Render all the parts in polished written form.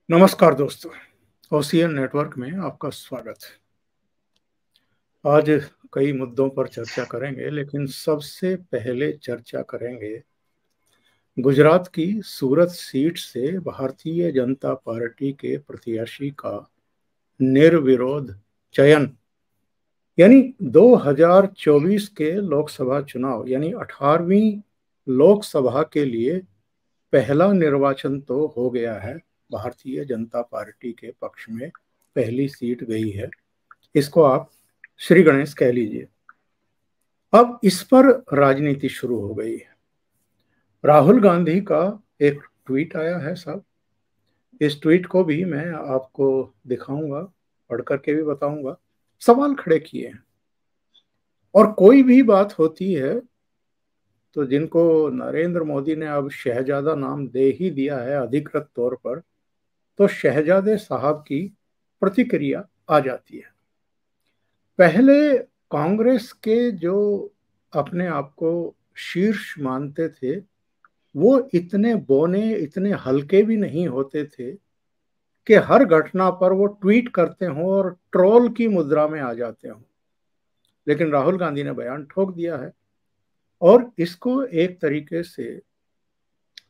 नमस्कार दोस्तों, OCN network में आपका स्वागत है। आज कई मुद्दों पर चर्चा करेंगे, लेकिन सबसे पहले चर्चा करेंगे गुजरात की सूरत सीट से भारतीय जनता पार्टी के प्रत्याशी का निर्विरोध चयन, यानी 2024 के लोकसभा चुनाव यानी 18वीं लोकसभा के लिए पहला निर्वाचन तो हो गया है। भारतीय जनता पार्टी के पक्ष में पहली सीट गई है, इसको आप श्री गणेश कह लीजिए। अब इस पर राजनीति शुरू हो गई है। राहुल गांधी का एक ट्वीट आया है साहब, इस ट्वीट को भी मैं आपको दिखाऊंगा, पढ़ करके भी बताऊंगा। सवाल खड़े किए हैं और कोई भी बात होती है तो जिनको नरेंद्र मोदी ने अब शहजादा नाम दे ही दिया है अधिकृत तौर पर, तो शहजादे साहब की प्रतिक्रिया आ जाती है। पहले कांग्रेस के जो अपने आप को शीर्ष मानते थे, वो इतने बौने, इतने हल्के भी नहीं होते थे कि हर घटना पर वो ट्वीट करते हों और ट्रोल की मुद्रा में आ जाते हों। लेकिन राहुल गांधी ने बयान ठोक दिया है और इसको एक तरीके से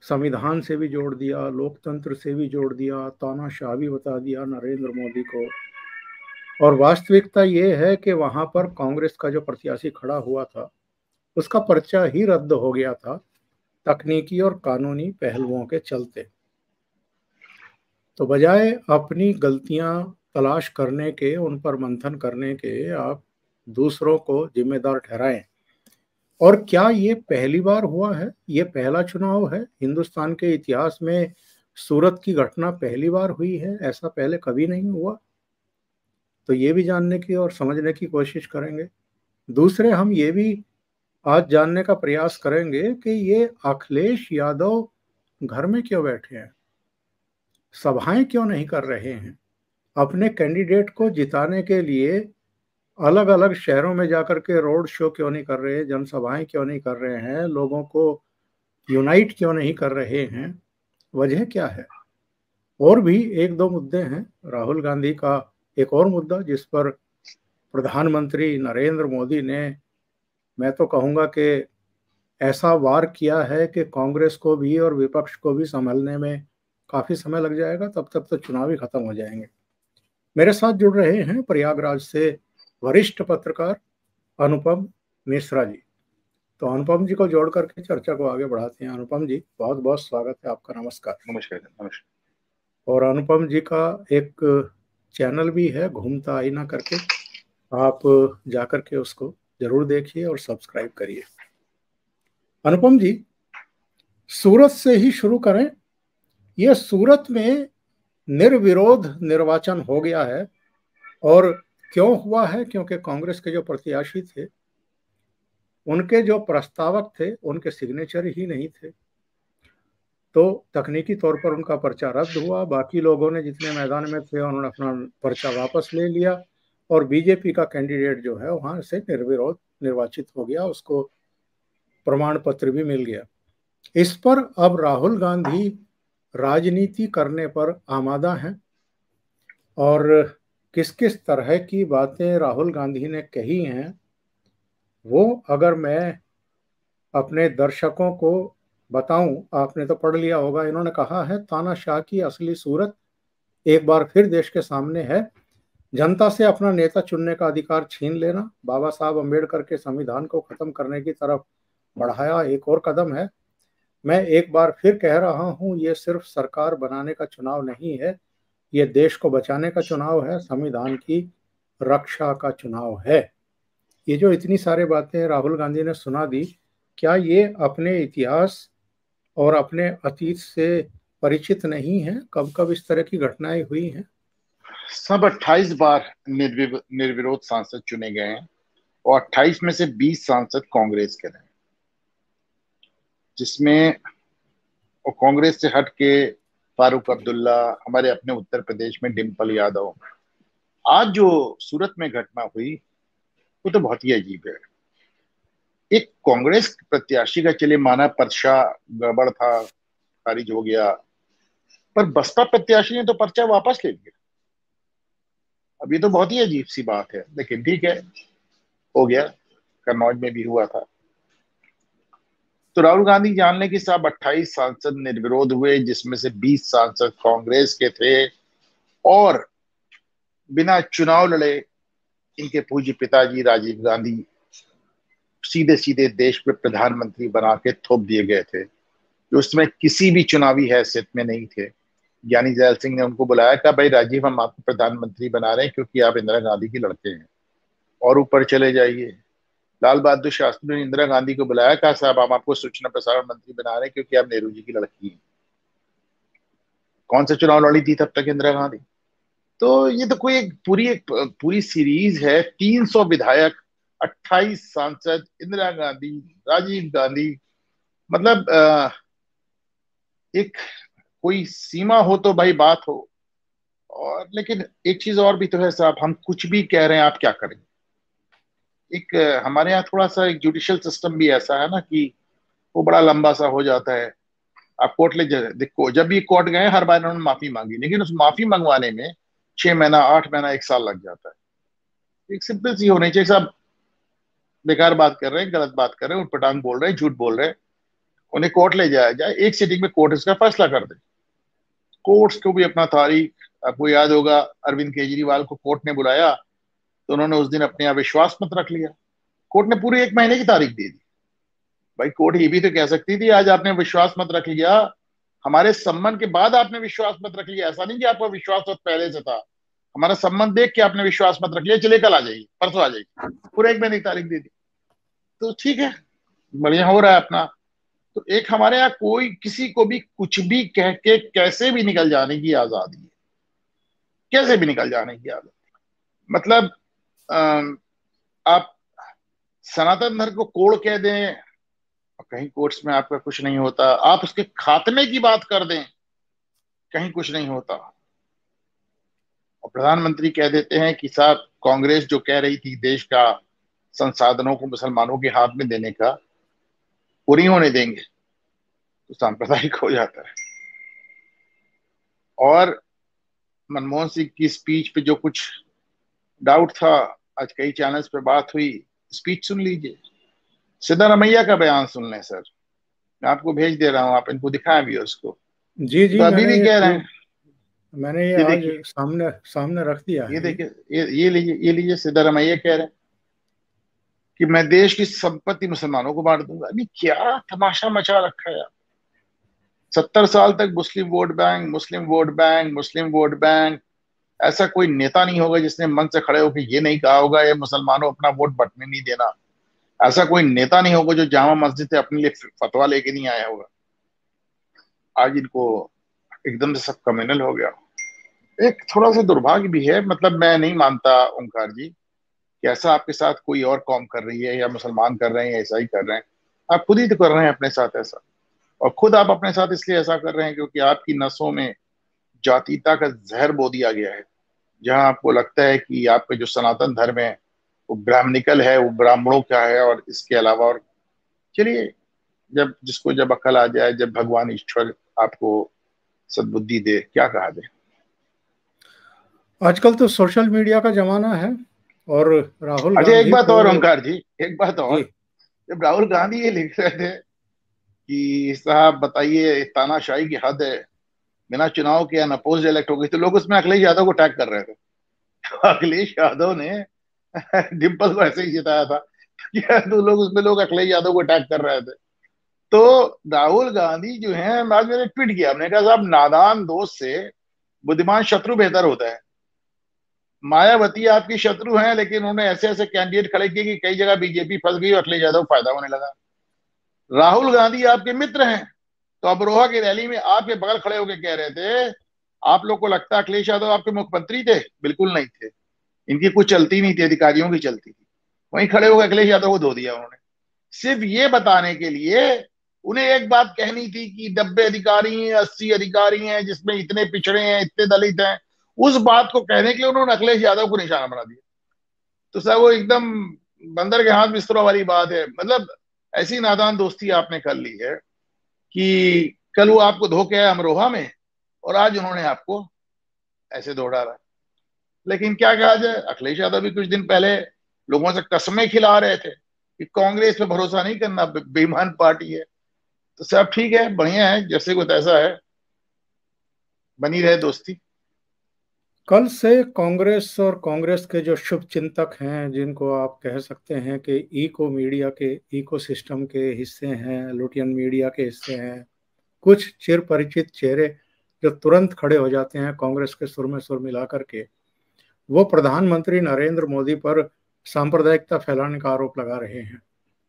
संविधान से भी जोड़ दिया, लोकतंत्र से भी जोड़ दिया, तानाशाह भी बता दिया नरेंद्र मोदी को। और वास्तविकता ये है कि वहां पर कांग्रेस का जो प्रत्याशी खड़ा हुआ था उसका पर्चा ही रद्द हो गया था, तकनीकी और कानूनी पहलुओं के चलते। तो बजाय अपनी गलतियां तलाश करने के, उन पर मंथन करने के, आप दूसरों को जिम्मेदार ठहराएं। और क्या ये पहली बार हुआ है? ये पहला चुनाव है हिंदुस्तान के इतिहास में। सूरत की घटना पहली बार हुई है, ऐसा पहले कभी नहीं हुआ। तो ये भी जानने की और समझने की कोशिश करेंगे। दूसरे, हम ये भी आज जानने का प्रयास करेंगे कि ये अखिलेश यादव घर में क्यों बैठे हैं, सभाएं क्यों नहीं कर रहे हैं, अपने कैंडिडेट को जिताने के लिए अलग अलग शहरों में जाकर के रोड शो क्यों नहीं कर रहे हैं, जनसभाएं क्यों नहीं कर रहे हैं, लोगों को यूनाइट क्यों नहीं कर रहे हैं, वजह क्या है? और भी एक दो मुद्दे हैं। राहुल गांधी का एक और मुद्दा जिस पर प्रधानमंत्री नरेंद्र मोदी ने, मैं तो कहूँगा कि ऐसा वार किया है कि कांग्रेस को भी और विपक्ष को भी संभलने में काफ़ी समय लग जाएगा, तब तक तो चुनाव ही खत्म हो जाएंगे। मेरे साथ जुड़ रहे हैं प्रयागराज से वरिष्ठ पत्रकार अनुपम मिश्रा जी। तो अनुपम जी को जोड़ करके चर्चा को आगे बढ़ाते हैं। अनुपम जी, बहुत बहुत स्वागत है आपका। नमस्कार। नमस्कार। नमस्कार। और अनुपम जी का एक चैनल भी है, घूमता आईना करके, आप जाकर के उसको जरूर देखिए और सब्सक्राइब करिए। अनुपम जी, सूरत से ही शुरू करें। यह सूरत में निर्विरोध निर्वाचन हो गया है, और क्यों हुआ है? क्योंकि कांग्रेस के जो प्रत्याशी थे, उनके जो प्रस्तावक थे, उनके सिग्नेचर ही नहीं थे। तो तकनीकी तौर पर उनका पर्चा रद्द हुआ। बाकी लोगों ने जितने मैदान में थे उन्होंने अपना पर्चा वापस ले लिया और बीजेपी का कैंडिडेट जो है वहां से निर्विरोध निर्वाचित हो गया, उसको प्रमाण पत्र भी मिल गया। इस पर अब राहुल गांधी राजनीति करने पर आमादा हैं और किस किस तरह की बातें राहुल गांधी ने कही हैं, वो अगर मैं अपने दर्शकों को बताऊं, आपने तो पढ़ लिया होगा। इन्होंने कहा है, तानाशाह की असली सूरत एक बार फिर देश के सामने है। जनता से अपना नेता चुनने का अधिकार छीन लेना बाबा साहब अम्बेडकर के संविधान को खत्म करने की तरफ बढ़ाया एक और कदम है। मैं एक बार फिर कह रहा हूं, ये सिर्फ सरकार बनाने का चुनाव नहीं है, ये देश को बचाने का चुनाव है, संविधान की रक्षा का चुनाव है। ये जो इतनी सारी बातें राहुल गांधी ने सुना दी, क्या ये अपने इतिहास और अपने अतीत से परिचित नहीं है? कब कब इस तरह की घटनाएं हुई हैं? सब 28 बार निर्विरोध सांसद चुने गए हैं और 28 में से 20 सांसद कांग्रेस के रहे, जिसमें कांग्रेस से हट के फारूक अब्दुल्ला, हमारे अपने उत्तर प्रदेश में डिम्पल यादव। आज जो सूरत में घटना हुई वो तो बहुत ही अजीब है। एक कांग्रेस प्रत्याशी का, चलिए माना पर्चा गड़बड़ था, खारिज हो गया, पर बसपा प्रत्याशी ने तो पर्चा वापस ले लिया। अब ये तो बहुत ही अजीब सी बात है, लेकिन ठीक है, हो गया। कन्नौज में भी हुआ था। तो राहुल गांधी जान लें कि साहब 28 सांसद निर्विरोध हुए, जिसमें से 20 सांसद कांग्रेस के थे, और बिना चुनाव लड़े इनके पूज्य पिताजी राजीव गांधी सीधे सीधे देश में प्रधानमंत्री बना के थोप दिए गए थे, जो उसमें किसी भी चुनावी हैसियत में नहीं थे। ज्ञानी जैल सिंह ने उनको बुलाया, कहा भाई राजीव, हम आपको प्रधानमंत्री बना रहे हैं क्योंकि आप इंदिरा गांधी की लड़के हैं, और ऊपर चले जाइए। लाल बहादुर शास्त्री ने इंदिरा गांधी को बुलाया, कहा साहब हम आपको सूचना प्रसारण मंत्री बना रहे हैं क्योंकि आप नेहरू जी की लड़की हैं। कौन सा चुनाव लड़ी थी तब तक इंदिरा गांधी? तो ये तो कोई एक पूरी सीरीज है। 300 विधायक, 28 सांसद, इंदिरा गांधी, राजीव गांधी, मतलब एक कोई सीमा हो तो भाई बात हो। और लेकिन एक चीज और भी तो है साहब, हम कुछ भी कह रहे हैं, आप क्या करें? एक हमारे यहाँ थोड़ा सा एक जुडिशियल सिस्टम भी ऐसा है ना कि वो बड़ा लंबा सा हो जाता है। आप कोर्ट ले देखो, जब भी कोर्ट गए हर बार उन्होंने माफी मांगी, लेकिन उस माफी मंगवाने में 6 महीना, 8 महीना, 1 साल लग जाता है। एक सिंपल सी होनी चाहिए साहब, बेकार बात कर रहे हैं, गलत बात कर रहे हैं, उटपटांग बोल रहे हैं, झूठ बोल रहे हैं, उन्हें कोर्ट ले जाया जाए, एक सिटिंग में कोर्ट इसका फैसला कर दे। कोर्ट्स को भी अपना तारीख, आपको याद होगा अरविंद केजरीवाल को कोर्ट ने बुलाया तो उन्होंने उस दिन अपने अविश्वास मत रख लिया। कोर्ट ने पूरी 1 महीने की तारीख दे दी। भाई कोर्ट ये भी तो कह सकती थी आज आपने विश्वास मत रख लिया, हमारे सम्मान के बाद आपने विश्वास मत रख लिया। ऐसा नहीं कि आपका विश्वास मत पहले से था, हमारा सम्मान देख के आपने विश्वास मत रख लिया, चलिए कल आ जाइए, परसों आ जाइए, पूरे 1 महीने की तारीख दे दी। तो ठीक है, बढ़िया हो रहा है अपना। तो एक हमारे यहाँ कोई किसी को भी कुछ भी कह के कैसे भी निकल जाने की आजादी है, कैसे भी निकल जाने की आजादी। मतलब आप सनातन धर्म को कोड़ कह दें, कहीं कोर्ट्स में आपका कुछ नहीं होता, आप उसके खात्मे की बात कर दें, कहीं कुछ नहीं होता। और प्रधानमंत्री कह देते हैं कि साहब कांग्रेस जो कह रही थी देश का संसाधनों को मुसलमानों के हाथ में देने का, वो नहीं होने देंगे, तो सांप्रदायिक हो जाता है। और मनमोहन सिंह की स्पीच पे जो कुछ डाउट था, आज कई चैनल्स पे बात हुई, स्पीच सुन लीजिए, सिद्धारमैया का बयान सुन लें सर, मैं आपको भेज दे रहा हूं, आप इनको दिखाएं भी उसको। जी जी, तो अभी भी कह रहे हैं, मैंने ये ये आज देखिए, सामने सामने रख दिया ये है। देखिए, ये लीजिए सिद्धारमैया कह रहे हैं कि मैं देश की संपत्ति मुसलमानों को बांट दूंगा। अभी क्या तमाशा मचा रखा है यार। 70 साल तक मुस्लिम वोट बैंक, मुस्लिम वोट बैंक, मुस्लिम वोट बैंक, ऐसा कोई नेता नहीं होगा जिसने मन से खड़े होकर ये नहीं कहा होगा ये मुसलमानों अपना वोट बंटने नहीं देना। ऐसा कोई नेता नहीं होगा जो जामा मस्जिद से अपने लिए फतवा लेके नहीं आया होगा। आज इनको एकदम से सब कम्युनल हो गया। एक थोड़ा सा दुर्भाग्य भी है, मतलब मैं नहीं मानता ओंकार जी कि ऐसा आपके साथ कोई और कौम कर रही है या मुसलमान कर रहे हैं या ईसाई कर रहे हैं। आप खुद ही तो कर रहे हैं अपने साथ ऐसा, और खुद आप अपने साथ इसलिए ऐसा कर रहे हैं क्योंकि आपकी नसों में जातीयता का जहर बो दिया गया है। जहां आपको लगता है कि आपका जो सनातन धर्म है वो ब्राह्मणिकल है, वो ब्राह्मणों का है, और इसके अलावा और चलिए, जब जिसको जब अकल आ जाए, जब भगवान ईश्वर आपको सद्बुद्धि दे, क्या कहा जाए। आजकल तो सोशल मीडिया का जमाना है, और राहुल अच्छा एक गांधी बात को। और ओंकार जी, एक बात जी और, जब राहुल गांधी ये लिख रहे थे कि साहब बताइए तानाशाही की हद है, बिना चुनाव के अनअपोज्ड इलेक्ट हो गई, तो लोग उसमें अखिलेश यादव को टैग कर रहे थे। तो अखिलेश यादव ने डिम्पल को ऐसे ही जिताया था कि तो लोग उसमें लोग अखिलेश यादव को टैग कर रहे थे। तो राहुल गांधी जो है, आज मैंने ट्वीट किया, हमने कहा साहब नादान दोस्त से बुद्धिमान शत्रु बेहतर होता है। मायावती आपकी शत्रु हैं, लेकिन उन्होंने ऐसे ऐसे कैंडिडेट खड़े किए कि कई जगह बीजेपी फंस गई और अखिलेश यादव को फायदा होने लगा। राहुल गांधी आपके मित्र हैं, तो अमरोहा की रैली में आपके बगल खड़े होकर कह रहे थे आप लोग को लगता है अखिलेश यादव आपके मुख्यमंत्री थे, बिल्कुल नहीं थे, इनकी कुछ चलती नहीं थी, अधिकारियों की चलती थी। वहीं खड़े होकर अखिलेश यादव को धो दिया उन्होंने, सिर्फ ये बताने के लिए। उन्हें एक बात कहनी थी कि 90 अधिकारी हैं, 80 अधिकारी हैं, जिसमें इतने पिछड़े हैं, इतने दलित हैं, उस बात को कहने के लिए उन्होंने अखिलेश यादव को निशाना बना दिया। तो सर वो एकदम बंदर के हाथ बिस्तरों वाली बात है। मतलब ऐसी नादान दोस्ती आपने कर ली है कि कल वो आपको धो के आया अमरोहा में, और आज उन्होंने आपको ऐसे दौड़ा। लेकिन क्या कहा जाए, अखिलेश यादव भी कुछ दिन पहले लोगों से कस्में खिला रहे थे कि कांग्रेस पे भरोसा नहीं करना, बेईमान पार्टी है। तो सब ठीक है, बढ़िया है, जैसे को तैसा है, बनी रहे दोस्ती। कल से कांग्रेस और कांग्रेस के जो शुभ चिंतक हैं, जिनको आप कह सकते हैं कि इको मीडिया के इको सिस्टम के हिस्से हैं, लुटियन मीडिया के हिस्से हैं, कुछ चिर परिचित चेहरे जो तुरंत खड़े हो जाते हैं कांग्रेस के सुर में सुर मिला करके, वो प्रधानमंत्री नरेंद्र मोदी पर सांप्रदायिकता फैलाने का आरोप लगा रहे हैं।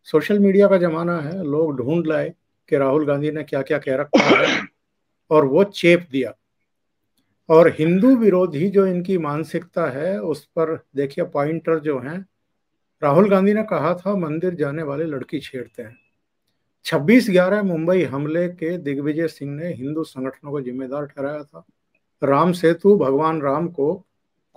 सोशल मीडिया का जमाना है, लोग ढूंढ लाए कि राहुल गांधी ने क्या क्या कह रखा है और वो चेप दिया। और हिंदू विरोधी जो इनकी मानसिकता है उस पर देखिए पॉइंटर जो हैं। राहुल गांधी ने कहा था मंदिर जाने वाले लड़की छेड़ते हैं। 26/11 मुंबई हमले के दिग्विजय सिंह ने हिंदू संगठनों को जिम्मेदार ठहराया था। राम सेतु भगवान राम को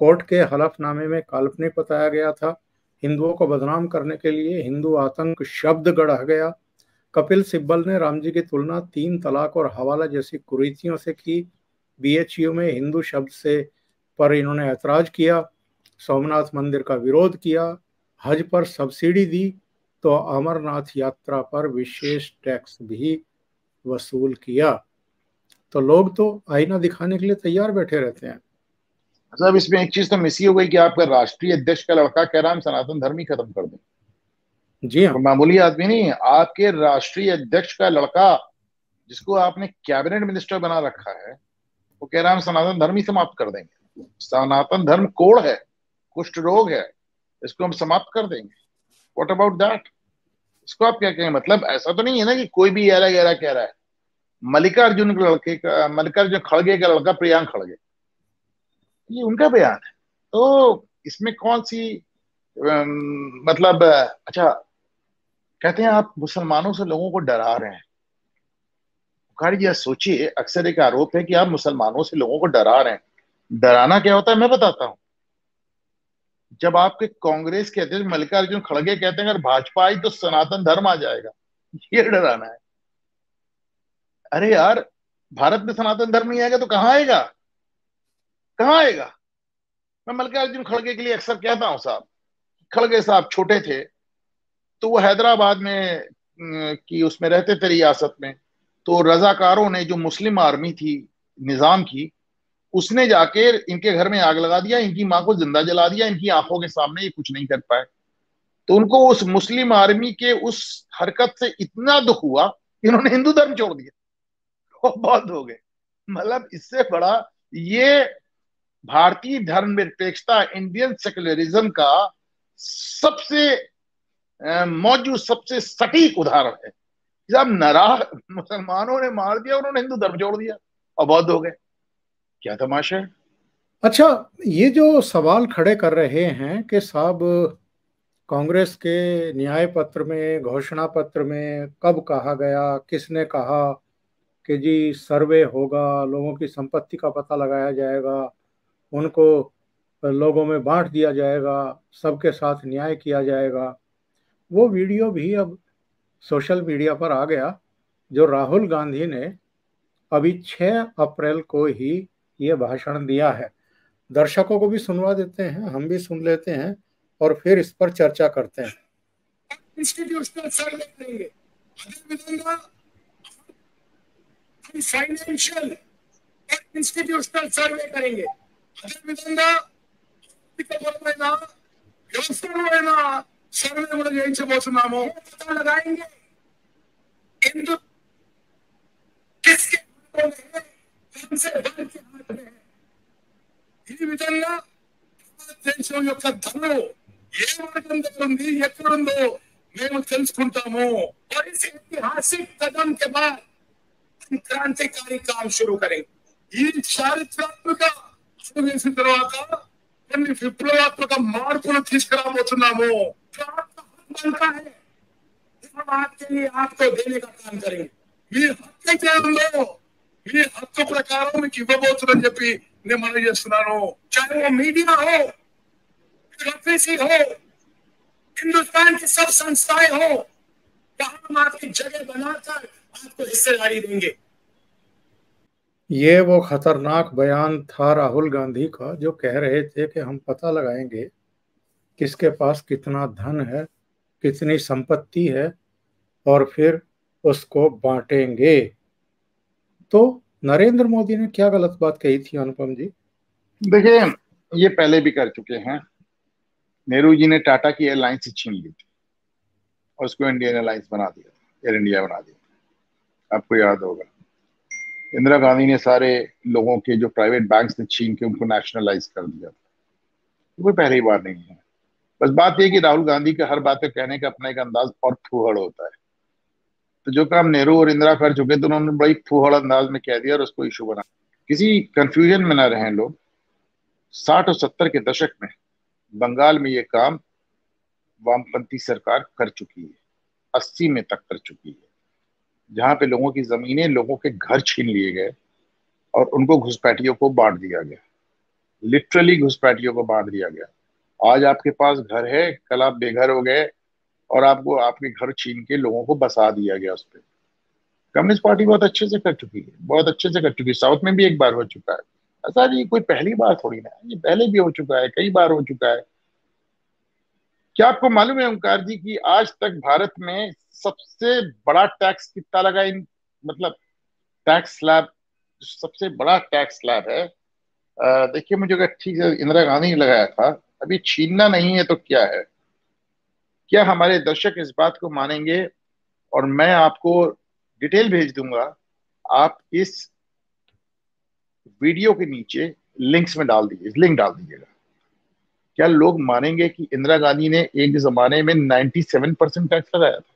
कोर्ट के हलफनामे में काल्पनिक बताया गया था। हिंदुओं को बदनाम करने के लिए हिंदू आतंक शब्द गढ़ा गया। कपिल सिब्बल ने राम जी की तुलना 3 तलाक और हवाला जैसी कुरीतियों से की। बीएचयू में हिंदू शब्द से पर इन्होंने ऐतराज किया। सोमनाथ मंदिर का विरोध किया। हज पर सब्सिडी दी तो अमरनाथ यात्रा पर विशेष टैक्स भी वसूल किया। तो लोग तो आईना दिखाने के लिए तैयार बैठे रहते हैं। मतलब इसमें एक चीज तो मिस ही हो गई कि आपका राष्ट्रीय अध्यक्ष का लड़का कह रहा है हम सनातन धर्म ही खत्म कर दें। जी हाँ। कोई मामूली आदमी नहीं है, आपके राष्ट्रीय अध्यक्ष का लड़का, जिसको आपने कैबिनेट मिनिस्टर बना रखा है, वो कह रहा है हम सनातन धर्म ही समाप्त कर देंगे। सनातन धर्म कोड़ है, कुष्ठ रोग है, इसको हम समाप्त कर देंगे। What about that? इसको आप क्या कहेंगे? मतलब ऐसा तो नहीं है ना कि कोई भी गहरा गहरा कह रहा है। मल्लिकार्जुन के लड़के का, मल्लिकार्जुन खड़गे का लड़का प्रियांक खड़गे, ये उनका बयान है। तो इसमें कौन सी मतलब अच्छा, कहते हैं आप मुसलमानों से लोगों को डरा रहे हैं। बुखारी, यह सोचिए, अक्सर एक आरोप है कि आप मुसलमानों से लोगों को डरा रहे हैं। डराना क्या होता है मैं बताता हूं। जब आपके कांग्रेस के अध्यक्ष मल्लिकार्जुन खड़गे कहते हैं अगर भाजपा आई तो सनातन धर्म आ जाएगा, ये डराना है। अरे यार, भारत में सनातन धर्म नहीं आएगा तो कहां आएगा? कहां आएगा? मैं मल्लिकार्जुन खड़गे के लिए अक्सर कहता हूं, साहब खड़गे साहब छोटे थे तो वो हैदराबाद में की उसमें रहते थे रियासत में। तो रजाकारों ने, जो मुस्लिम आर्मी थी निजाम की, उसने जाके इनके घर में आग लगा दिया, इनकी मां को जिंदा जला दिया, इनकी आंखों के सामने, ये कुछ नहीं कर पाए। तो उनको उस मुस्लिम आर्मी के उस हरकत से इतना दुख हुआ, इन्होंने हिंदू धर्म छोड़ दिया। वो बहुत हो गए। मतलब इससे बड़ा ये भारतीय धर्मनिरपेक्षता, इंडियन सेक्युलरिज्म का सबसे मौजूद, सबसे सटीक उदाहरण है। जब नाराज मुसलमानों ने मार दिया, उन्होंने हिंदू धर्म जोड़ दिया और बौद्ध हो गए। क्या तमाशा है? अच्छा, ये जो सवाल खड़े कर रहे हैं कि साहब कांग्रेस के न्याय पत्र में, घोषणा पत्र में कब कहा गया, किसने कहा कि जी सर्वे होगा, लोगों की संपत्ति का पता लगाया जाएगा, उनको लोगों में बांट दिया जाएगा, सबके साथ न्याय किया जाएगा। वो वीडियो भी अब सोशल मीडिया पर आ गया जो राहुल गांधी ने अभी 6 अप्रैल को ही ये भाषण दिया है। दर्शकों को भी सुनवा देते हैं, हम भी सुन लेते हैं और फिर इस पर चर्चा करते हैं। इंस्टीट्यूशनल सर्वे करेंगे, ఫైనాన్షియల్ ఇన్స్టిట్యూషనల్ సర్వే करेंगे, అదేవిధంగా ఆర్థికపరమైన వ్యవస్థపరమైన సర్వే కూడా చేయించబోతున్నాము। लगाएंगे हिंदू किसके हमसे बढ़ के हाथ में है। ఈ విధంగా దేశం యొక్క ధనం ఏ వర్గం దగ్గర ఉంది, ఎక్కడుందో మేము తెలుసుకుంటాము। और इस ऐतिहासिक कदम के बाद क्रांतिकारी काम शुरू करेंगे। ఈ చారిత్రాత్మక అడుగు వేసిన తర్వాత కొన్ని విప్లవాత్మక మార్పులు తీసుకురాబోతున్నాము। बनता है हम आपके लिए आपको देने का काम करेंगे। మీ హక్కు చేయంలో మీ హక్కు ప్రకారం మీకు ఇవ్వబోతుందని చెప్పి నేను మనవి చేస్తున్నాను। चाहे वो मीडिया हो, ब्यूरोक्रेसी हो, हिंदुस्तान की सब संस्थाएं हो, हम आपकी जगह बनाकर आपको हिस्सेदारी देंगे। ये वो खतरनाक बयान था राहुल गांधी का जो कह रहे थे कि हम पता लगाएंगे किसके पास कितना धन है, कितनी संपत्ति है, और फिर उसको बांटेंगे। तो नरेंद्र मोदी ने क्या गलत बात कही थी अनुपम जी? देखिए, ये पहले भी कर चुके हैं। नेहरू जी ने टाटा की एयरलाइंस से छीन ली थी और उसको इंडियन एयरलाइंस बना दिया, एयर इंडिया बना दिया, आपको याद होगा। इंदिरा गांधी ने सारे लोगों के जो प्राइवेट बैंक्स थे छीन के उनको नेशनलाइज कर दिया था। कोई पहली बार नहीं है। बस बात यह कि राहुल गांधी का हर बात को कहने का अपना एक अंदाज और फूहड़ होता है। तो जो काम नेहरू और इंदिरा कर चुके थे उन्होंने बड़ी फूहड़ अंदाज में कह दिया और उसको इशू बना। किसी कंफ्यूजन में ना रहें लोग। 60 और 70 के दशक में बंगाल में ये काम वामपंथी सरकार कर चुकी है, 80 में तक कर चुकी है, जहां पे लोगों की जमीनें, लोगों के घर छीन लिए गए और उनको घुसपैठियों को बांट दिया गया। लिटरली घुसपैठियों को बांट दिया गया। आज आपके पास घर है, कल आप बेघर हो गए और आपको आपके घर छीन के लोगों को बसा दिया गया उस पर। कम्युनिस्ट पार्टी बहुत अच्छे से कर चुकी है, बहुत अच्छे से कर चुकी है। साउथ में भी एक बार हो चुका है। ऐसा नहीं, कोई पहली बार थोड़ी ना है, ये पहले भी हो चुका है, कई बार हो चुका है। क्या आपको मालूम है ओंकार जी कि आज तक भारत में सबसे बड़ा टैक्स कितना लगा इन, मतलब टैक्स स्लैब, सबसे बड़ा टैक्स स्लैब है। देखिए, मुझे अगर ठीक से इंदिरा गांधी ने लगाया था। अभी छीनना नहीं है तो क्या है? क्या हमारे दर्शक इस बात को मानेंगे? और मैं आपको डिटेल भेज दूंगा, आप इस वीडियो के नीचे लिंक्स में डाल दीजिए, लिंक डाल दीजिएगा। क्या लोग मानेंगे कि इंदिरा गांधी ने एक जमाने में 97% टैक्स लगाया था?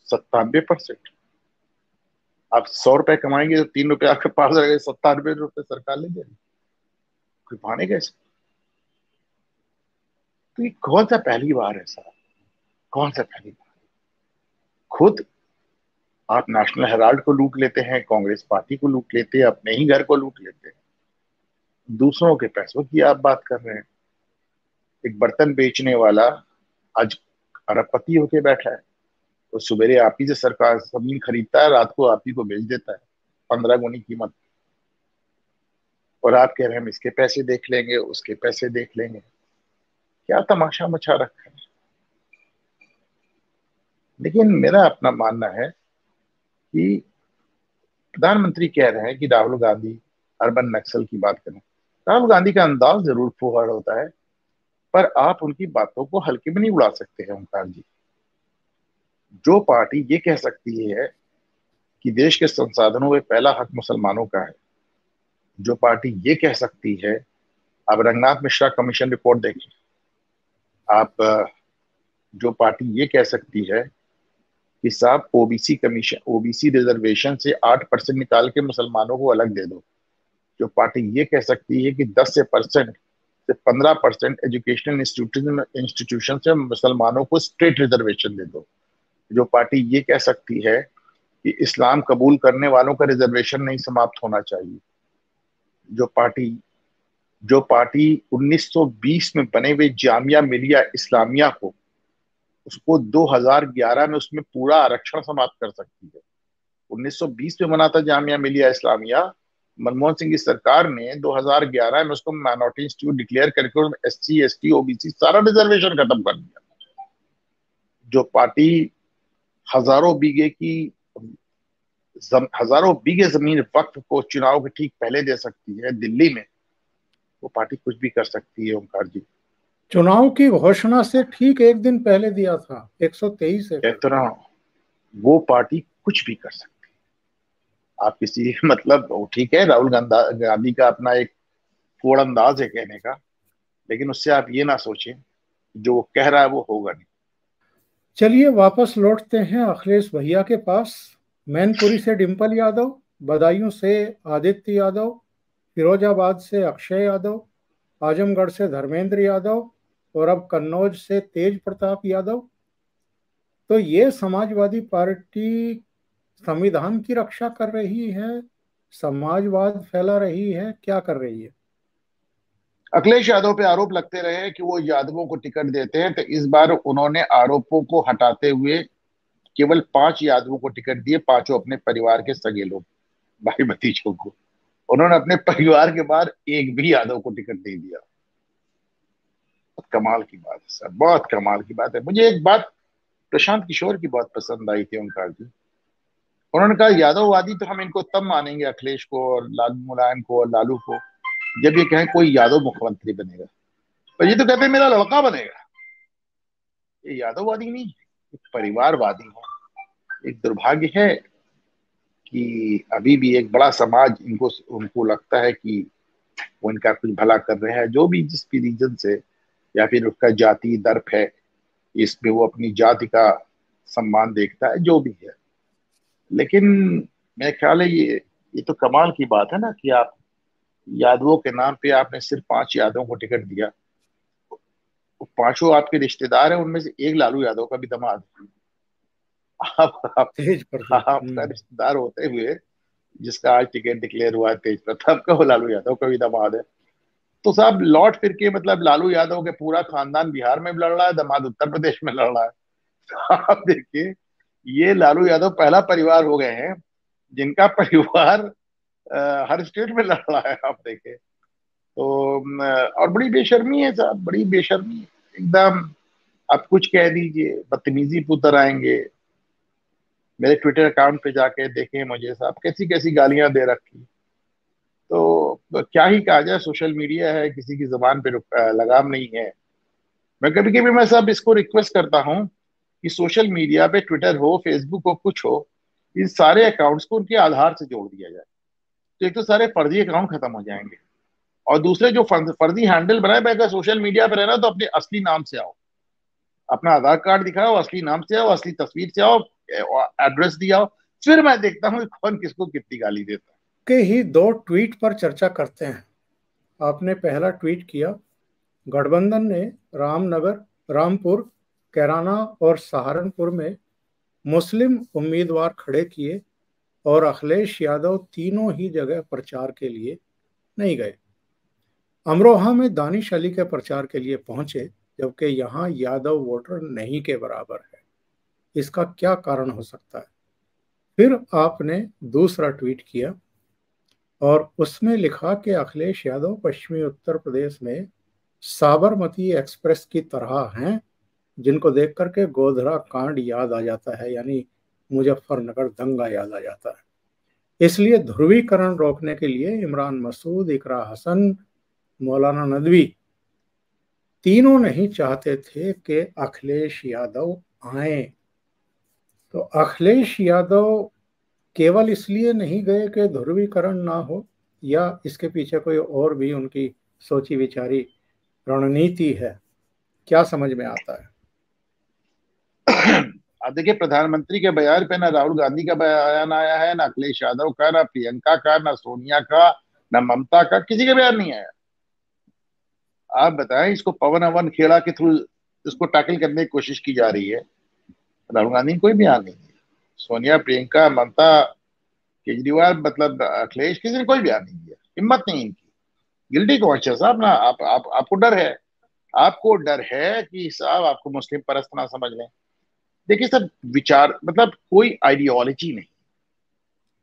97%। आप 100 रुपए कमाएंगे तो 3 रुपए आपके पास रहेगा, 97 रुपए सरकार ले जाएगी। कोई मानेगा इसको? तो ये कौन सा पहली बार है सर? कौन सा पहली बार? खुद आप नेशनल हेराल्ड को लूट लेते हैं, कांग्रेस पार्टी को लूट लेते हैं, अपने ही घर को लूट लेते हैं, दूसरों के पैसों की आप बात कर रहे हैं। एक बर्तन बेचने वाला आज अरबपति होके बैठा है। तो सवेरे आप ही से सरकार जमीन खरीदता है, रात को आप ही को बेच देता है 15 गुनी कीमत। और आप कह रहे हैं हम इसके पैसे देख लेंगे, उसके पैसे देख लेंगे। क्या तमाशा मचा रखा है। लेकिन मेरा अपना मानना है कि प्रधानमंत्री कह रहे हैं कि राहुल गांधी अर्बन नक्सल की बात करें। राहुल गांधी का अंदाज जरूर फुहाड़ होता है, पर आप उनकी बातों को हल्के में नहीं उड़ा सकते हैं ओंकार जी। जो पार्टी ये कह सकती है कि देश के संसाधनों में पहला हक मुसलमानों का है, जो पार्टी ये कह सकती है, आप रंगनाथ मिश्रा कमीशन रिपोर्ट देखें, आप जो पार्टी ये कह सकती है कि साहब ओबीसी कमीशन, ओबीसी रिजर्वेशन से 8% निकाल के मुसलमानों को अलग दे दो, जो पार्टी ये कह सकती है कि 10 से 15% एजुकेशनल इंस्टीट्यूशन से मुसलमानों को स्टेट रिजर्वेशन दे दो, जो पार्टी ये कह सकती है कि इस्लाम कबूल करने वालों का रिजर्वेशन नहीं समाप्त होना चाहिए, जो पार्टी जो पार्टी 1920 में बने हुए जामिया मिलिया इस्लामिया को, उसको 2011 में उसमें पूरा आरक्षण समाप्त कर सकती है। 1920 में बना था जामिया मिलिया इस्लामिया। मनमोहन सिंह की सरकार ने 2011 में उसको माइनॉरिटी इंस्टीट्यूट डिक्लेयर करके उसमें एससी एसटी ओबीसी सारा रिजर्वेशन खत्म कर दिया। जो पार्टी हजारों बीघे की हजारों बीघे जमीन वक्फ को चुनाव के ठीक पहले दे सकती है दिल्ली में, वो पार्टी कुछ भी कर सकती है ओंकार जी। चुनाव की घोषणा से ठीक एक दिन पहले दिया था 123 एकड़। कहते रहा, वो पार्टी कुछ भी कर सकती है। आप किसी मतलब ठीक है, राहुल गांधी का अपना एक कोड़ अंदाज है कहने का, लेकिन उससे आप ये ना सोचें जो वो कह रहा है वो होगा नहीं। चलिए वापस लौटते हैं अखिलेश भैया के पास। मैनपुरी से डिंपल यादव, बदायूं से आदित्य यादव, फिरोजाबाद से अक्षय यादव, आजमगढ़ से धर्मेंद्र यादव, और अब कन्नौज से तेज प्रताप यादव। तो ये समाजवादी पार्टी संविधान की रक्षा कर रही है, समाजवाद फैला रही है, क्या कर रही है? अखिलेश यादव पे आरोप लगते रहे कि वो यादवों को टिकट देते हैं, तो इस बार उन्होंने आरोपों को हटाते हुए केवल 5 यादवों को टिकट दिए, पांचों अपने परिवार के सगे लोग। भाई भतीजों को। उन्होंने अपने परिवार के बाहर एक भी यादव को टिकट नहीं दिया। बहुत कमाल की बात है सर, बहुत कमाल की बात है। मुझे एक बात प्रशांत किशोर की बहुत पसंद आई थी ओंकार जी। उन्होंने कहा यादववादी तो हम इनको तब मानेंगे, अखिलेश को और लाल मुलायम को और लालू को, जब ये कहें कोई यादव मुख्यमंत्री बनेगा। पर ये तो कहते हैं मेरा लड़का बनेगा। ये यादववादी नहीं है, ये परिवारवादी है। एक दुर्भाग्य है कि अभी भी एक बड़ा समाज इनको उनको लगता है कि वो इनका कुछ भला कर रहे हैं, जो भी जिस भी रीजन से, या फिर उसका जाति दर्प है, इसमें वो अपनी जाति का सम्मान देखता है, जो भी है। लेकिन मेरे ख्याल है ये तो कमाल की बात है ना कि आप यादवों के नाम पे आपने सिर्फ 5 यादवों को टिकट दिया। वो पांचों आपके रिश्तेदार हैं, उनमें से एक लालू यादव का भी दामाद है। आप तेज प्रताप। आपका रिश्तेदार होते हुए जिसका आज टिकट डिक्लेयर हुआ है तेज प्रताप का, वो लालू यादव का भी दामाद है। तो साहब लौट फिर के मतलब लालू यादव के पूरा खानदान बिहार में भी लड़ रहा है, दामाद उत्तर प्रदेश में लड़ रहा है। तो आप देखिए, ये लालू यादव पहला परिवार हो गए हैं जिनका परिवार हर स्टेट में लड़ रहा है। आप देखें तो और बड़ी बेशर्मी है साहब, बड़ी बेशर्मी है एकदम। आप कुछ कह दीजिए, बदतमीजी पे उतर आएंगे। मेरे ट्विटर अकाउंट पे जाके देखें मुझे साहब कैसी कैसी गालियां दे रखी। तो क्या ही कहा जाए, सोशल मीडिया है, किसी की जुबान पे लगाम नहीं है। मैं कभी कभी मैं साहब इसको रिक्वेस्ट करता हूँ कि सोशल मीडिया पे, ट्विटर हो, फेसबुक हो, कुछ हो, इन सारे अकाउंट्स को उनके आधार से जोड़ दिया जाए। तो एक तो सारे फर्जी अकाउंट खत्म हो जाएंगे, और दूसरे जो फर्जी हैंडल बनाए, अगर सोशल मीडिया पे रहना तो अपने असली नाम से आओ, अपना आधार कार्ड दिखाओ, असली नाम से आओ, असली तस्वीर से आओ, एड्रेस दिया, फिर मैं देखता हूँ कौन किसको कितनी गाली देता है। के ही 2 ट्वीट पर चर्चा करते हैं। आपने पहला ट्वीट किया, गठबंधन ने रामनगर, रामपुर, कैराना और सहारनपुर में मुस्लिम उम्मीदवार खड़े किए और अखिलेश यादव तीनों ही जगह प्रचार के लिए नहीं गए। अमरोहा में दानिश अली के प्रचार के लिए पहुंचे, जबकि यहां यादव वोटर नहीं के बराबर है। इसका क्या कारण हो सकता है? फिर आपने दूसरा ट्वीट किया और उसमें लिखा कि अखिलेश यादव पश्चिमी उत्तर प्रदेश में साबरमती एक्सप्रेस की तरह हैं, जिनको देख करके गोधरा कांड याद आ जाता है, यानी मुजफ्फरनगर दंगा याद आ जाता है। इसलिए ध्रुवीकरण रोकने के लिए इमरान मसूद, इकरा हसन, मौलाना नदवी तीनों नहीं चाहते थे कि अखिलेश यादव आए। तो अखिलेश यादव केवल इसलिए नहीं गए कि ध्रुवीकरण ना हो, या इसके पीछे कोई और भी उनकी सोची विचारी रणनीति है? क्या समझ में आता है? अब देखिए, प्रधानमंत्री के बयान पे ना राहुल गांधी का बयान आया है, ना अखिलेश यादव का, ना प्रियंका का, ना सोनिया का, ना ममता का, किसी का बयान नहीं आया। आप बताएं, इसको पवन अवन खेड़ा के थ्रू इसको टैकल करने की कोशिश की जा रही है। राहुल गांधी ने कोई बयान नहीं दिया, सोनिया, प्रियंका, ममता, केजरीवाल, मतलब अखिलेश, किसी ने कोई बयान नहीं दिया। हिम्मत नहीं इनकी। गिल्टी कॉन्शियस साहब ना, आपको डर है, आपको डर है कि साहब आपको मुस्लिम परस्त ना समझ लें। देखिए सब विचार, मतलब कोई आइडियोलॉजी नहीं।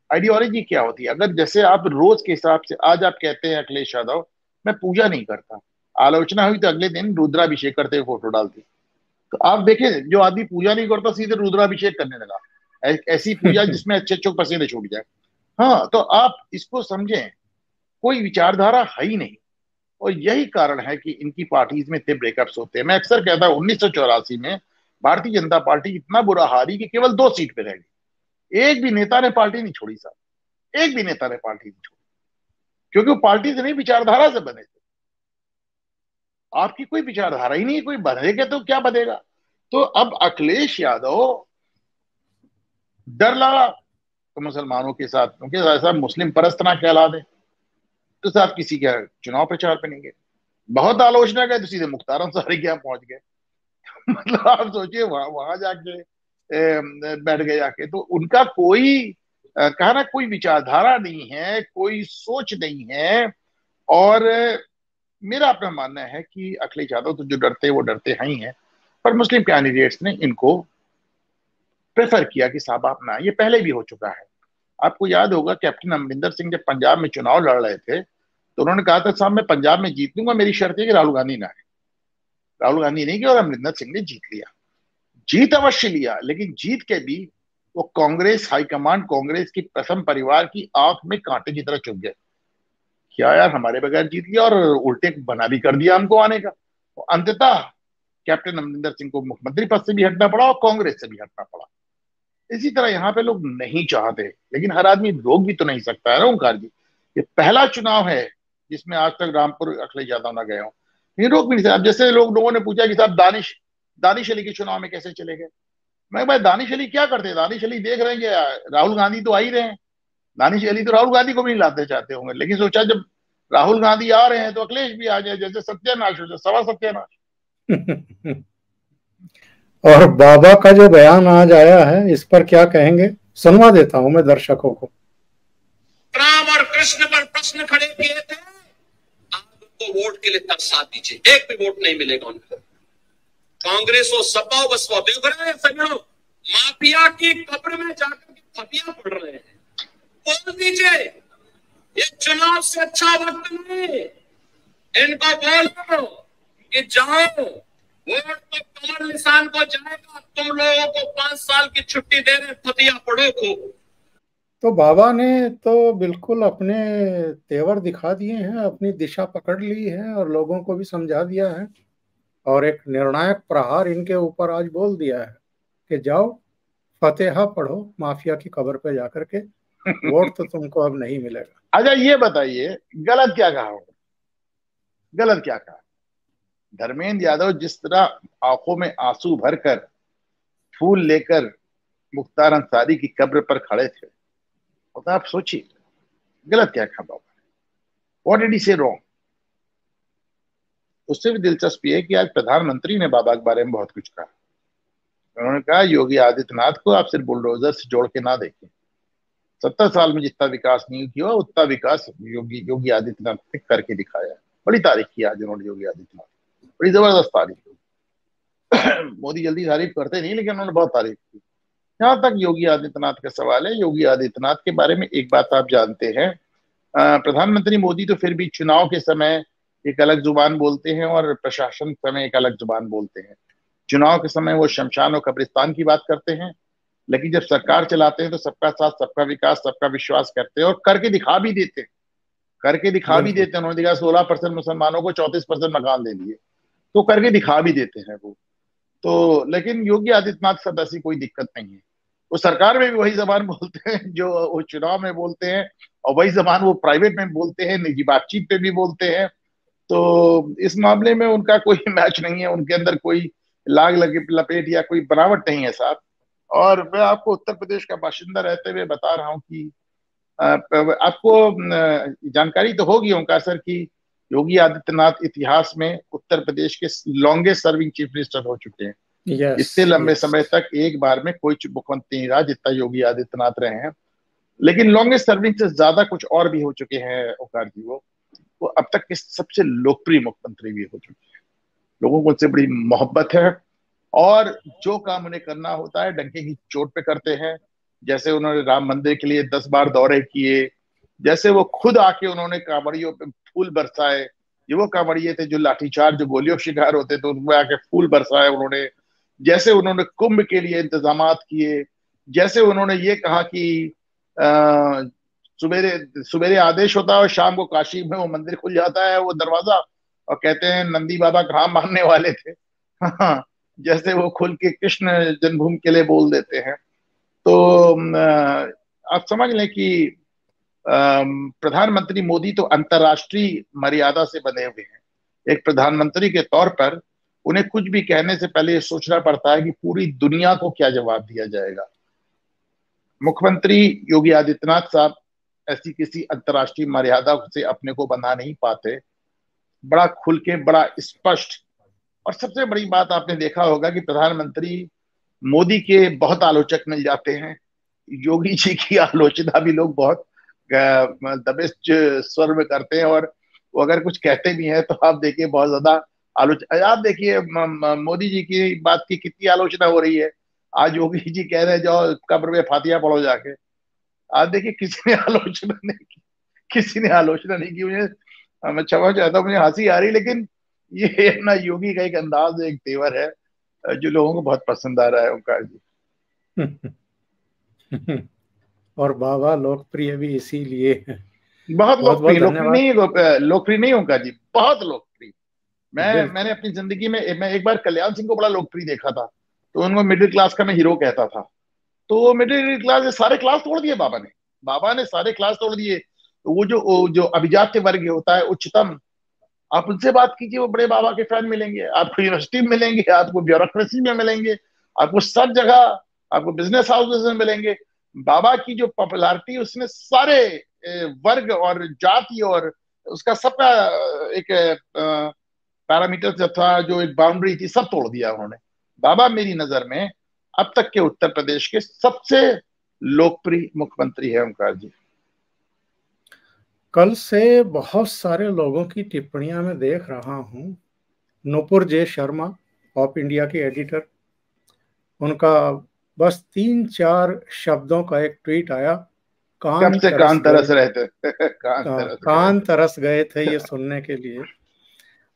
आइडियोलॉजी क्या होती है? अगर जैसे आप रोज के हिसाब से, आज आप कहते हैं अखिलेश यादव मैं पूजा नहीं करता, आलोचना हुई तो अगले दिन रुद्राभिषेक करते हुए फोटो डालती। तो आप देखें, जो आदमी पूजा नहीं करता सीधे रुद्राभिषेक करने लगा, ऐसी पूजा जिसमें अच्छे अच्छे पसीने छूट जाए। हाँ, तो आप इसको समझें, कोई विचारधारा है ही नहीं। और यही कारण है कि इनकी पार्टीज में इतने ब्रेकअप्स होते हैं। मैं अक्सर कहता हूं, 1984 में भारतीय जनता पार्टी इतना बुरा हारी कि केवल 2 सीट पे रह गई। एक भी नेता ने पार्टी नहीं छोड़ी साहब, एक भी नेता ने पार्टी नहीं छोड़ी, क्योंकि वो पार्टी से नहीं, विचारधारा से बने थे। आपकी कोई विचारधारा ही नहीं, कोई बनेगा तो क्या बनेगा? तो अब अखिलेश यादव डर लगा तो मुसलमानों के साथ, क्योंकि ऐसा मुस्लिम परस्त ना कहला दे, तो साहब किसी के चुनाव प्रचार पे नहीं गए। बहुत आलोचना गए तो सीधे मुख्तार अंसारी के यहाँ पहुंच गए। मतलब आप सोचिए, वहां वहां जाके बैठ गए जाके। तो उनका कोई कहा ना, कोई विचारधारा नहीं है, कोई सोच नहीं है। और मेरा अपना मानना है कि अखिलेश यादव तो जो डरते हैं वो डरते हैं ही हैं, पर मुस्लिम कैंडिडेट्स ने इनको प्रेफर किया कि साहब आप ना, ये पहले भी हो चुका है। आपको याद होगा कैप्टन अमरिंदर सिंह जब पंजाब में चुनाव लड़ रहे थे तो उन्होंने कहा था साहब मैं पंजाब में जीत लूंगा, मेरी शर्त है कि राहुल गांधी ना आए। राहुल गांधी नहीं गया और अमरिंदर सिंह ने जीत लिया। जीत अवश्य लिया, लेकिन जीत के भी वो कांग्रेस हाईकमांड, कांग्रेस की प्रथम परिवार की आंख में कांटे की तरह चुभ गए। क्या यार, हमारे बगैर जीत गया और उल्टे बना भी कर दिया हमको आने का। तो अंततः कैप्टन अमरिंदर सिंह को मुख्यमंत्री पद से भी हटना पड़ा और कांग्रेस से भी हटना पड़ा। इसी तरह यहाँ पे लोग नहीं चाहते, लेकिन हर आदमी रोक भी तो नहीं सकता है ना ओंकार जी। ये पहला चुनाव है जिसमें आज तक रामपुर अखिलेश यादव ना गए हो, ये रोक भी नहीं सकते। अब जैसे लोगों ने पूछा कि साहब दानिश दानिश अली के चुनाव में कैसे चले गए, मैं भाई दानिश अली क्या करते हैं, दानिश अली देख रहे हैं कि राहुल गांधी तो आ ही रहे हैं। दानिश अली तो राहुल गांधी को भी नहीं लाते चाहते होंगे, लेकिन सोचा जब राहुल गांधी आ रहे हैं तो अखिलेश भी आ जाए, जैसे सत्यानाश हो जाए, सवा सत्यानाश। और बाबा का जो बयान आज आया है इस पर क्या कहेंगे, सुनवा देता हूं मैं दर्शकों को। राम और कृष्ण पर प्रश्न खड़े किए थे, आप उनको वोट के लिए तरसा दीजिए, एक भी वोट नहीं मिलेगा उनको। कांग्रेस वो सपा बसवा देख रहे हैं सजनों, माफिया की कब्र में जाकर के फतिया पड़ रहे हैं। बोल दीजिए ये चुनाव से अच्छा वक्त नहीं, इनको बोलो कि जाओ, वोट तो कमर निशान को जाएगा, तुम लोगों को 5 साल की छुट्टी दे रहे, फतिया पड़ो को। तो बाबा ने तो बिल्कुल अपने तेवर दिखा दिए हैं, अपनी दिशा पकड़ ली है और लोगों को भी समझा दिया है और एक निर्णायक प्रहार इनके ऊपर आज बोल दिया है कि जाओ फतेहा पढ़ो माफिया की कब्र पे जाकर के, वोट तो तुमको अब नहीं मिलेगा। अच्छा ये बताइए गलत क्या कहा होगा, गलत क्या कहा? धर्मेंद्र यादव जिस तरह आंखों में आंसू भरकर फूल लेकर मुख्तार अंसारी की कब्र पर खड़े थे, तो आप सोचिए गलत क्या कहा बाबा ने, व्हाट डिड ही से रॉन्ग। उससे भी दिलचस्प ये है कि आज प्रधानमंत्री ने बाबा के बारे में बहुत कुछ कहा। उन्होंने कहा योगी आदित्यनाथ को आप सिर्फ बुलडोजर से जोड़ के ना देखें, 70 साल में जितना विकास नहीं किया उतना विकास योगी आदित्यनाथ ने करके दिखाया। बड़ी तारीफ की आज उन्होंने योगी आदित्यनाथ, बड़ी जबरदस्त तारीफ। मोदी जल्दी तारीफ करते नहीं, लेकिन उन्होंने बहुत तारीफ की। जहां तक योगी आदित्यनाथ का सवाल है, योगी आदित्यनाथ के बारे में एक बात आप जानते हैं, प्रधानमंत्री मोदी तो फिर भी चुनाव के समय एक अलग जुबान बोलते हैं और प्रशासन के समय एक अलग जुबान बोलते हैं। चुनाव के समय वो शमशान और कब्रिस्तान की बात करते हैं, लेकिन जब सरकार चलाते हैं तो सबका साथ, सबका विकास, सबका विश्वास करते हैं और करके दिखा भी देते हैं, करके दिखा भी देते हैं। उन्होंने दिखा 16% मुसलमानों को 34% मकान दे दिए, तो करके दिखा भी देते हैं वो तो। लेकिन योगी आदित्यनाथ के साथ ऐसी कोई दिक्कत नहीं है, वो सरकार में भी वही जबान बोलते हैं जो वो चुनाव में बोलते हैं, और वही जबान वो प्राइवेट में बोलते हैं, निजी बातचीत पे भी बोलते हैं। तो इस मामले में उनका कोई मैच नहीं है, उनके अंदर कोई लाग लगे लपेट या कोई बनावट नहीं है साहब। और मैं आपको उत्तर प्रदेश का बाशिंदा रहते हुए बता रहा हूँ कि आपको जानकारी तो होगी ओंकार सर की योगी आदित्यनाथ इतिहास में उत्तर प्रदेश के लॉन्गेस्ट सर्विंग चीफ मिनिस्टर हो चुके हैं। इससे लंबे समय तक एक बार में कोई मुख्यमंत्री नहीं रहा जितना योगी आदित्यनाथ रहे हैं। लेकिन लॉन्गेस्ट सर्विंग से ज्यादा कुछ और भी हो चुके हैं ओंकार जी। वो अब तक के सबसे लोकप्रिय मुख्यमंत्री भी हो चुके हैं, लोगों को उनसे बड़ी मोहब्बत है और जो काम उन्हें करना होता है डंके की चोट पे करते हैं। जैसे उन्होंने राम मंदिर के लिए 10 बार दौरे किए, जैसे वो खुद आके उन्होंने कांवड़ियों पे फूल बरसाए, ये वो कांवड़िए थे जो लाठीचार्ज, जो गोलियों के शिकार होते थे, उनमें आके फूल बरसाए उन्होंने। जैसे उन्होंने कुंभ के लिए इंतजाम किए, जैसे उन्होंने ये कहा कि सवेरे सवेरे आदेश होता है और शाम को काशी में वो मंदिर खुल जाता है वो दरवाजा, और कहते हैं नंदी बाबा कहाँ मानने वाले थे। हाँ, जैसे वो खुल के कृष्ण जन्मभूमि के लिए बोल देते हैं। तो आप समझ लें कि प्रधानमंत्री मोदी तो अंतर्राष्ट्रीय मर्यादा से बने हुए हैं। एक प्रधानमंत्री के तौर पर उन्हें कुछ भी कहने से पहले ये सोचना पड़ता है कि पूरी दुनिया को क्या जवाब दिया जाएगा। मुख्यमंत्री योगी आदित्यनाथ साहब ऐसी किसी अंतर्राष्ट्रीय मर्यादा से अपने को बना नहीं पाते, बड़ा खुल के, बड़ा स्पष्ट। और सबसे बड़ी बात आपने देखा होगा कि प्रधानमंत्री मोदी के बहुत आलोचक मिल जाते हैं, योगी जी की आलोचना भी लोग बहुत दबिश स्वर में करते हैं, और वो अगर कुछ कहते भी हैं तो आप देखिए बहुत ज्यादा आलोचना। आप देखिए मोदी जी की बात की कितनी आलोचना हो रही है। आज योगी जी कह रहे हैं जाओ कब्र में फातिया पढ़ो जाके, आज देखिए किसी ने आलोचना नहीं की, किसी ने आलोचना नहीं की। मुझे, मैं क्षमा चाहता हूँ, मुझे हंसी आ रही, लेकिन ये अपना योगी का एक अंदाज, एक तेवर है जो लोगों को बहुत पसंद आ रहा है ओंकार जी। और बाबा लोकप्रिय भी इसीलिए है। बहुत बहुत बहुत लोकप्रिय, लोकप्रिय धन्यवाद। नहीं, लोकप्रिय नहीं ओंकार जी, बहुत लोकप्रिय। मैंने बिल्कुल। अपनी जिंदगी में, मैं एक बार कल्याण सिंह को बड़ा लोकप्रिय देखा था, तो उनको मिडिल क्लास का मैं हीरो कहता था। तो मिडिल क्लास ने सारे क्लास तोड़ दिए, बाबा ने सारे क्लास तोड़ दिए। तो वो जो अभिजात्य वर्ग होता है, उच्चतम, आप उनसे बात कीजिए, वो बड़े बाबा के फैन मिलेंगे आपको, यूनिवर्सिटी में मिलेंगे आपको, ब्यूरोक्रेसी में मिलेंगे आपको, सब जगह आपको, बिजनेस हाउसेस में मिलेंगे। बाबा की जो पॉपुलैरिटी, उसने सारे वर्ग और जाति और उसका सबका एक पैरामीटर जो था, जो एक बाउंड्री थी, सब तोड़ दिया उन्होंने। बाबा मेरी नजर में अब तक के उत्तर प्रदेश के सबसे लोकप्रिय मुख्यमंत्री है ओंकार जी। कल से बहुत सारे लोगों की टिप्पणियां मैं देख रहा हूं। नुपुर जे शर्मा, ऑफ इंडिया की एडिटर, उनका बस 3-4 शब्दों का एक ट्वीट आया, कब कान से तरस कान गए। तरस रहे थे कान तरस गए कान थे। तरस गए थे ये सुनने के लिए।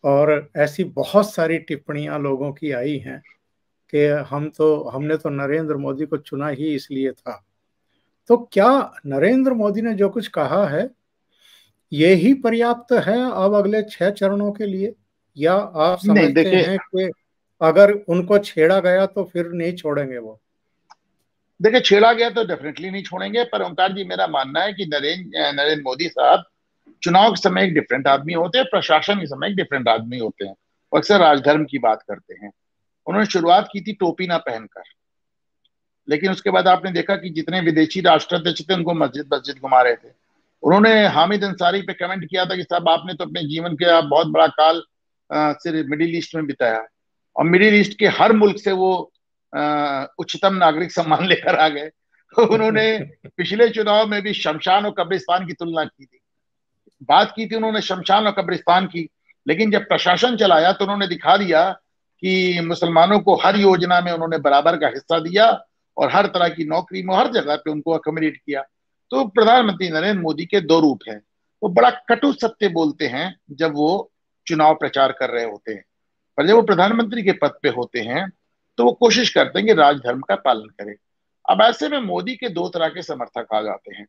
और ऐसी बहुत सारी टिप्पणियां लोगों की आई हैं कि हमने तो नरेंद्र मोदी को चुना ही इसलिए था। तो क्या नरेंद्र मोदी ने जो कुछ कहा है ये ही पर्याप्त है अब अगले 6 चरणों के लिए, या आप नहीं समझते देखिए, हैं कि अगर उनको छेड़ा गया तो फिर नहीं छोड़ेंगे वो? छेड़ा गया तो डेफिनेटली नहीं छोड़ेंगे, पर ओंकार जी मेरा मानना है कि नरेंद्र मोदी साहब चुनाव के समय एक डिफरेंट आदमी होते हैं, प्रशासन के समय एक डिफरेंट आदमी होते हैं, और अक्सर राजधर्म की बात करते हैं। उन्होंने शुरुआत की थी टोपी ना पहनकर, लेकिन उसके बाद आपने देखा कि जितने विदेशी राष्ट्राध्यक्ष थे उनको मस्जिद मस्जिद घुमा रहे थे। उन्होंने हामिद अंसारी पे कमेंट किया था कि साहब आपने तो अपने जीवन के बहुत बड़ा काल सिर्फ मिडिल ईस्ट में बिताया, और मिडिल ईस्ट के हर मुल्क से वो उच्चतम नागरिक सम्मान लेकर आ गए। उन्होंने पिछले चुनाव में भी शमशान और कब्रिस्तान की तुलना की थी, बात की थी उन्होंने शमशान और कब्रिस्तान की, लेकिन जब प्रशासन चलाया तो उन्होंने दिखा दिया कि मुसलमानों को हर योजना में उन्होंने बराबर का हिस्सा दिया, और हर तरह की नौकरी में हर जगह पे उनको अकोमोडेट किया। तो प्रधानमंत्री नरेंद्र मोदी के दो रूप हैं, वो बड़ा कटु सत्य बोलते हैं जब वो चुनाव प्रचार कर रहे होते हैं, पर जब वो प्रधानमंत्री के पद पे होते हैं तो वो कोशिश करते हैं कि राजधर्म का पालन करें। अब ऐसे में मोदी के दो तरह के समर्थक आ जाते हैं।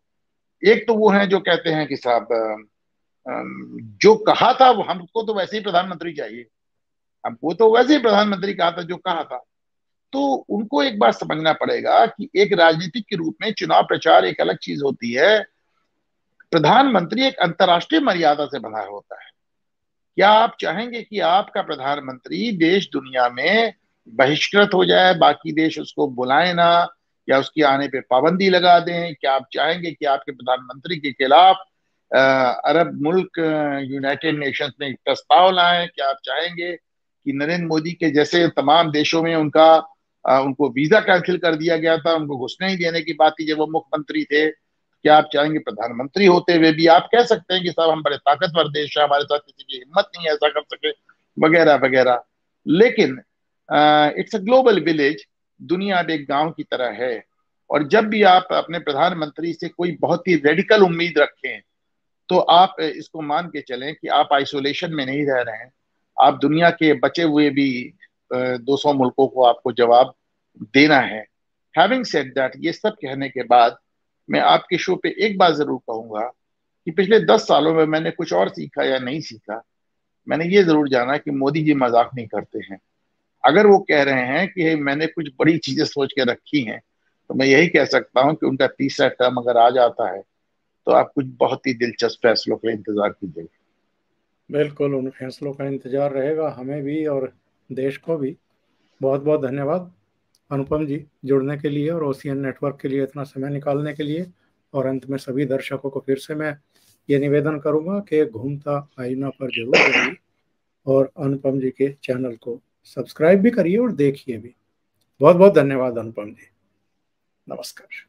एक तो वो हैं जो कहते हैं कि साहब जो कहा था वो, हमको तो वैसे ही प्रधानमंत्री चाहिए, हमको तो वैसे ही प्रधानमंत्री कहा था जो कहा था। तो उनको एक बार समझना पड़ेगा कि एक राजनीतिक के रूप में चुनाव प्रचार एक अलग चीज होती है, प्रधानमंत्री एक अंतर्राष्ट्रीय मर्यादा से बंधा होता है। क्या आप चाहेंगे कि आपका प्रधानमंत्री देश दुनिया में बहिष्कृत हो जाए, बाकी देश उसको बुलाए ना, या उसकी आने पे पाबंदी लगा दें? क्या आप चाहेंगे कि आपके प्रधानमंत्री के खिलाफ अरब मुल्क यूनाइटेड नेशंस में एक प्रस्ताव लाएं? क्या आप चाहेंगे कि नरेंद्र मोदी के जैसे तमाम देशों में उनको वीजा कैंसिल कर दिया गया था, उनको घुसने ही देने की बात थी जब वो मुख्यमंत्री थे? क्या आप चाहेंगे प्रधानमंत्री होते हुए भी आप कह सकते हैं कि साहब हम बड़े ताकतवर देश है, हमारे साथ किसी की हिम्मत नहीं है ऐसा कर सके, वगैरह वगैरह। लेकिन इट्स अ ग्लोबल विलेज, दुनिया अब एक गांव की तरह है, और जब भी आप अपने प्रधानमंत्री से कोई बहुत ही रेडिकल उम्मीद रखें तो आप इसको मान के चलें कि आप आइसोलेशन में नहीं रह रहे हैं, आप दुनिया के बचे हुए भी 200 मुल्कों को आपको जवाब देना है। हैविंग सेड दैट, ये सब कहने के बाद मैं आपके शो पे एक बात जरूर कहूंगा कि पिछले 10 सालों में मैंने कुछ और सीखा या नहीं सीखा। मैंने ये जरूर जाना कि मोदी जी मजाक नहीं करते हैं। अगर वो कह रहे हैं कि मैंने कुछ बड़ी चीजें सोच के रखी हैं, तो मैं यही कह सकता हूं कि उनका तीसरा टर्म अगर आ जाता है तो आप कुछ बहुत ही दिलचस्प फैसलों का इंतजार कीजिएगा। बिल्कुल, उन फैसलों का इंतजार रहेगा हमें भी और देश को भी। बहुत बहुत धन्यवाद अनुपम जी जुड़ने के लिए और ओशियन नेटवर्क के लिए इतना समय निकालने के लिए। और अंत में सभी दर्शकों को फिर से मैं ये निवेदन करूंगा कि घूमता आईना पर जरूर जाइए और अनुपम जी के चैनल को सब्सक्राइब भी करिए और देखिए भी। बहुत बहुत धन्यवाद अनुपम जी, नमस्कार।